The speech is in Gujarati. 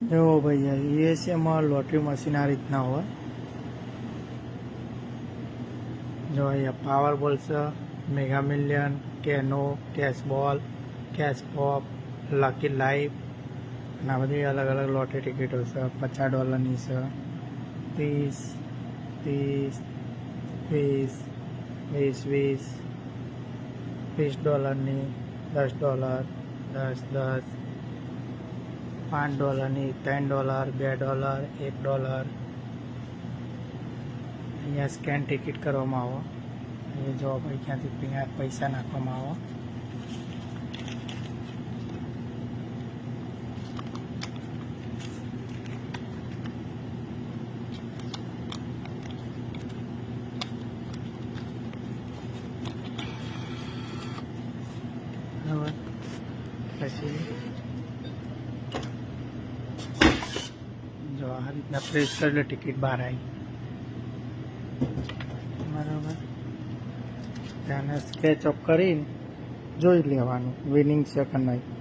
જો ભાઈ યુએસએમાં લોટરી મશીન આ રીતના હોય. જો અહીંયા પાવર બોલ છે, મેગા મિલિયન, કેનો, કેશ બોલ, કેશ પોપ, લકી લાઈફ અને આ બધી અલગ અલગ લોટરી ટિકિટો છે. $50ની છે, 30, 20, $20ની, $10, 10, $5ની, $3, $2, $1. અહીંયા સ્કેન ટિકિટ કરવામાં આવો. અહીંયા જો ભાઈ ક્યાંથી પૈસા નાખવામાં આવો. બરાબર. પછી જો આ રીતના પ્રેસ કરેલી ટિકિટ બહાર આવી. બરાબર. ત્યાંને સ્કેચ ઓફ કરીને જોઈ લેવાનું વિનિંગ છે કે નહીં.